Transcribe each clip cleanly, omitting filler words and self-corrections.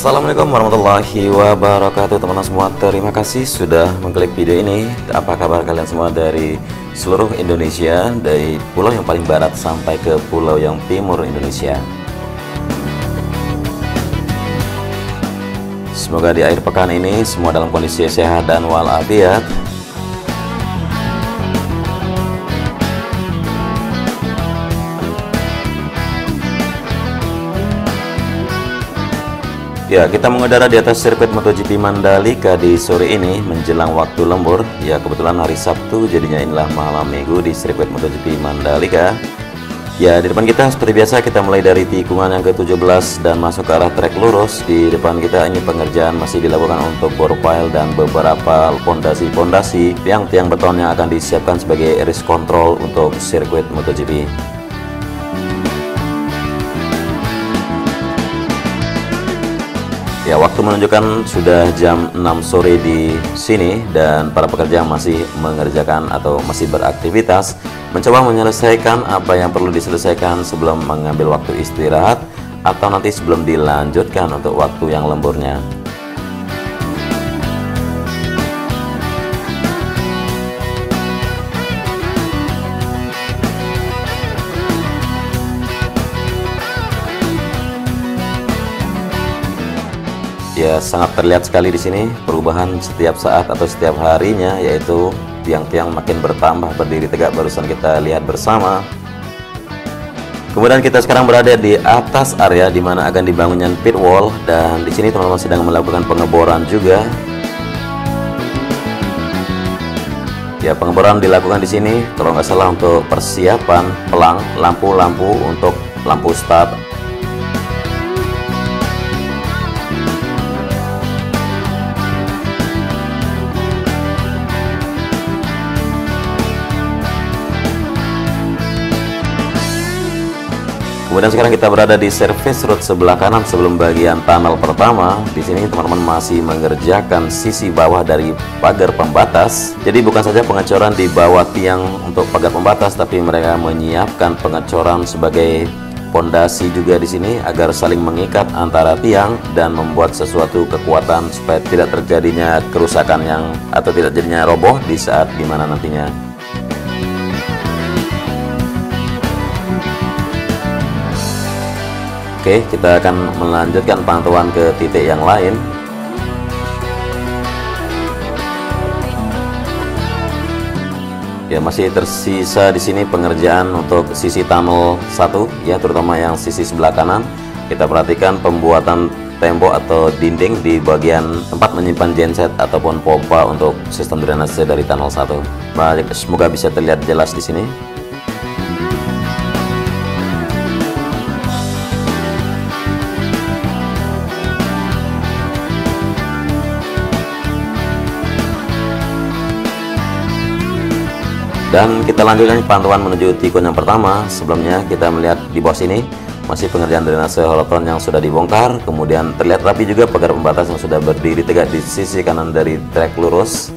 Assalamualaikum warahmatullahi wabarakatuh teman-teman semua. Terima kasih sudah mengklik video ini. Apa kabar kalian semua dari seluruh Indonesia, dari pulau yang paling barat sampai ke pulau yang timur Indonesia. Semoga di akhir pekan ini semua dalam kondisi sehat dan walafiat. Ya, kita mengudara di atas sirkuit MotoGP Mandalika di sore ini menjelang waktu lembur. Ya, kebetulan hari Sabtu, jadinya inilah malam minggu di sirkuit MotoGP Mandalika. Ya, di depan kita seperti biasa kita mulai dari tikungan yang ke-17 dan masuk ke arah trek lurus. Di depan kita ini pengerjaan masih dilakukan untuk bore pile dan beberapa pondasi-pondasi tiang-tiang beton yang akan disiapkan sebagai race control untuk sirkuit MotoGP. Ya, waktu menunjukkan sudah jam 6 sore di sini dan para pekerja masih mengerjakan atau masih beraktivitas mencoba menyelesaikan apa yang perlu diselesaikan sebelum mengambil waktu istirahat atau nanti sebelum dilanjutkan untuk waktu yang lemburnya. Ya, sangat terlihat sekali di sini perubahan setiap saat atau setiap harinya, yaitu tiang-tiang makin bertambah berdiri tegak barusan kita lihat bersama. Kemudian kita sekarang berada di atas area di mana akan dibangunnya pit wall dan di sini teman-teman sedang melakukan pengeboran juga. Ya, pengeboran dilakukan di sini kalau nggak salah untuk persiapan pelang lampu-lampu untuk lampu start. Kemudian sekarang kita berada di service road sebelah kanan sebelum bagian tunnel pertama. Di sini teman-teman masih mengerjakan sisi bawah dari pagar pembatas. Jadi bukan saja pengecoran di bawah tiang untuk pagar pembatas, tapi mereka menyiapkan pengecoran sebagai pondasi juga di sini agar saling mengikat antara tiang dan membuat sesuatu kekuatan supaya tidak terjadinya kerusakan atau tidak jadinya roboh di saat dimana nantinya. Oke, kita akan melanjutkan pantauan ke titik yang lain. Ya, masih tersisa di sini pengerjaan untuk sisi tunnel 1 ya, terutama yang sisi sebelah kanan. Kita perhatikan pembuatan tembok atau dinding di bagian tempat menyimpan genset ataupun pompa untuk sistem drainase dari tunnel 1. Baik, semoga bisa terlihat jelas di sini. Dan kita lanjutkan pantauan menuju tikungan yang pertama. Sebelumnya kita melihat di bawah sini masih pengerjaan drainase holoton yang sudah dibongkar. Kemudian terlihat rapi juga pagar pembatas yang sudah berdiri tegak di sisi kanan dari trek lurus.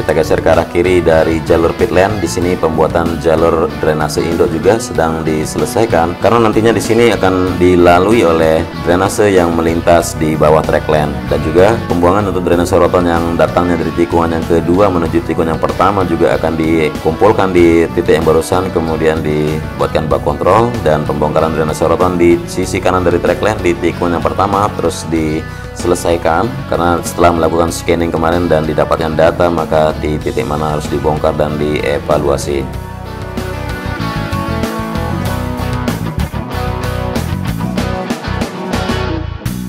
Kita geser ke arah kiri dari jalur pit lane. Di sini pembuatan jalur drainase induk juga sedang diselesaikan karena nantinya di sini akan dilalui oleh drainase yang melintas di bawah track lane, dan juga pembuangan untuk drainase roton yang datangnya dari tikungan yang kedua menuju tikungan yang pertama juga akan dikumpulkan di titik yang barusan, kemudian dibuatkan bak kontrol dan pembongkaran drainase roton di sisi kanan dari track lane di tikungan yang pertama terus diselesaikan karena setelah melakukan scanning kemarin dan didapatkan data, maka di titik mana harus dibongkar dan dievaluasi.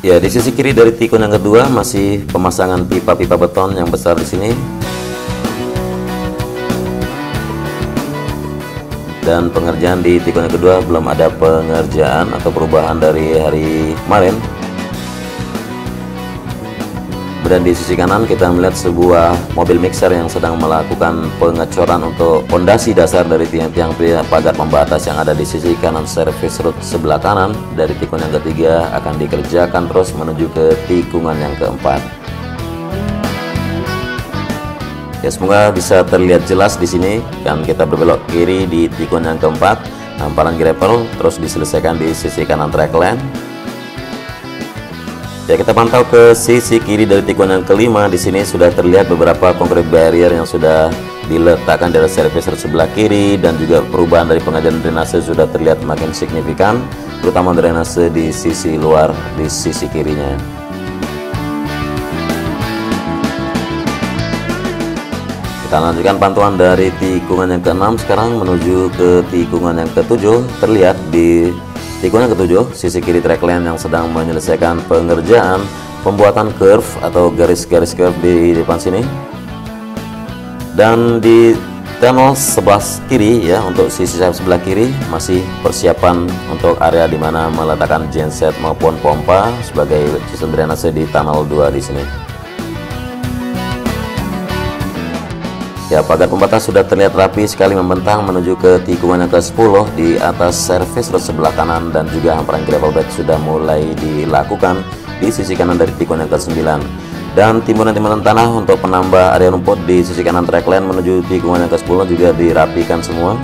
Ya, di sisi kiri dari tikungan yang kedua masih pemasangan pipa-pipa beton yang besar di sini. Dan pengerjaan di tikungan yang kedua belum ada pengerjaan atau perubahan dari hari kemarin. Kemudian di sisi kanan kita melihat sebuah mobil mixer yang sedang melakukan pengecoran untuk pondasi dasar dari tiang-tiang pagar pembatas yang ada di sisi kanan service road sebelah kanan. Dari tikungan yang ketiga akan dikerjakan terus menuju ke tikungan yang keempat. Ya, semoga bisa terlihat jelas di sini. Kan kita berbelok kiri di tikungan yang keempat, hamparan gravel, terus diselesaikan di sisi kanan trackland. Ya, kita pantau ke sisi kiri dari tikungan yang kelima. Di sini sudah terlihat beberapa concrete barrier yang sudah diletakkan di atas service sebelah kiri, dan juga perubahan dari pengajian drainase sudah terlihat makin signifikan, terutama drainase di sisi luar, di sisi kirinya. Kita lanjutkan pantauan dari tikungan yang ke-6 sekarang menuju ke tikungan yang ke-7. Terlihat di tikungan yang ke-7 sisi kiri trackland yang sedang menyelesaikan pengerjaan pembuatan curve atau garis-garis curve di depan sini. Dan di tunnel sebelah kiri ya, untuk sisi sebelah kiri masih persiapan untuk area di mana meletakkan genset maupun pompa sebagai sistem drainase di tunnel 2 di sini. Ya, pagar pembatas sudah terlihat rapi sekali membentang menuju ke tikungan yang ke-10 di atas service road sebelah kanan, dan juga hamparan gravel bed sudah mulai dilakukan di sisi kanan dari tikungan yang ke-9. Dan timuran-timuran tanah untuk penambah area rumput di sisi kanan trackland menuju tikungan yang ke-10 juga dirapikan semua.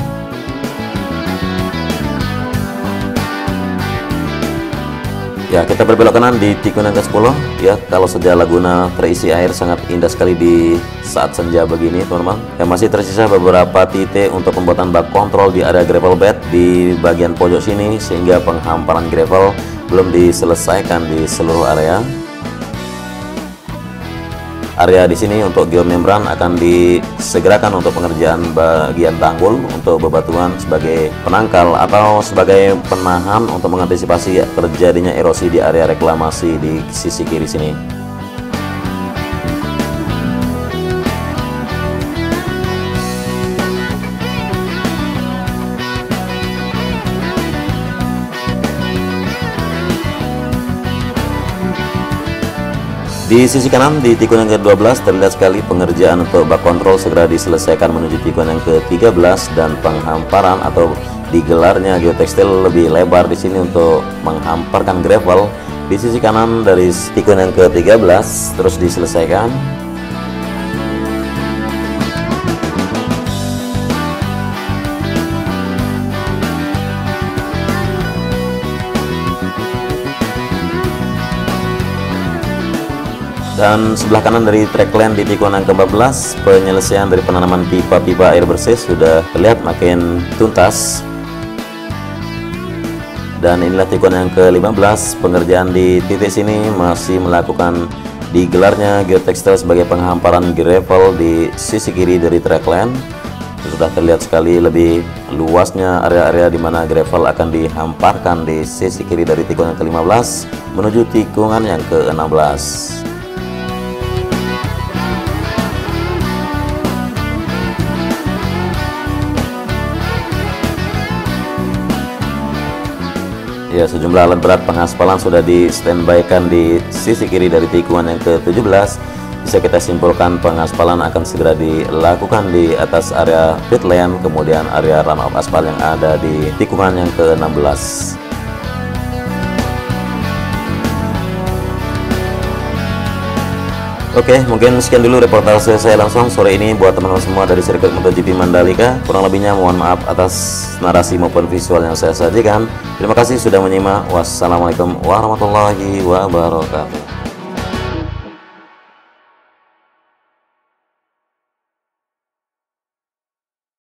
Ya, kita berbelok kanan di tikungan ke-10 ya. Kalau saja Laguna terisi air, sangat indah sekali di saat senja begini, teman-teman. Yang masih tersisa beberapa titik untuk pembuatan bak kontrol di area gravel bed di bagian pojok sini, sehingga penghamparan gravel belum diselesaikan di seluruh area. Area di sini untuk geomembran akan disegerakan untuk pengerjaan bagian tanggul untuk bebatuan sebagai penangkal atau sebagai penahan untuk mengantisipasi terjadinya erosi di area reklamasi di sisi kiri sini. Di sisi kanan di tikungan yang ke-12 terlihat sekali pengerjaan untuk bak kontrol segera diselesaikan menuju tikungan yang ke-13, dan penghamparan atau digelarnya geotekstil lebih lebar di sini untuk menghamparkan gravel di sisi kanan dari tikungan yang ke-13 terus diselesaikan. Dan sebelah kanan dari trackland di tikungan yang ke-14, penyelesaian dari penanaman pipa-pipa air bersih sudah terlihat makin tuntas. Dan inilah tikungan yang ke-15, pengerjaan di titik sini masih melakukan digelarnya geotekstil sebagai penghamparan gravel di sisi kiri dari trackland. Sudah terlihat sekali lebih luasnya area-area di mana gravel akan dihamparkan di sisi kiri dari tikungan yang ke-15 menuju tikungan yang ke-16. Ya, sejumlah alat berat pengaspalan sudah di-standby-kan di sisi kiri dari tikungan yang ke-17. Bisa kita simpulkan pengaspalan akan segera dilakukan di atas area pit lane, kemudian area runoff aspal yang ada di tikungan yang ke-16. Oke, mungkin sekian dulu reportase saya langsung sore ini buat teman-teman semua dari sirkuit MotoGP Mandalika. Kurang lebihnya mohon maaf atas narasi maupun visual yang saya sajikan. Terima kasih sudah menyimak. Wassalamualaikum warahmatullahi wabarakatuh.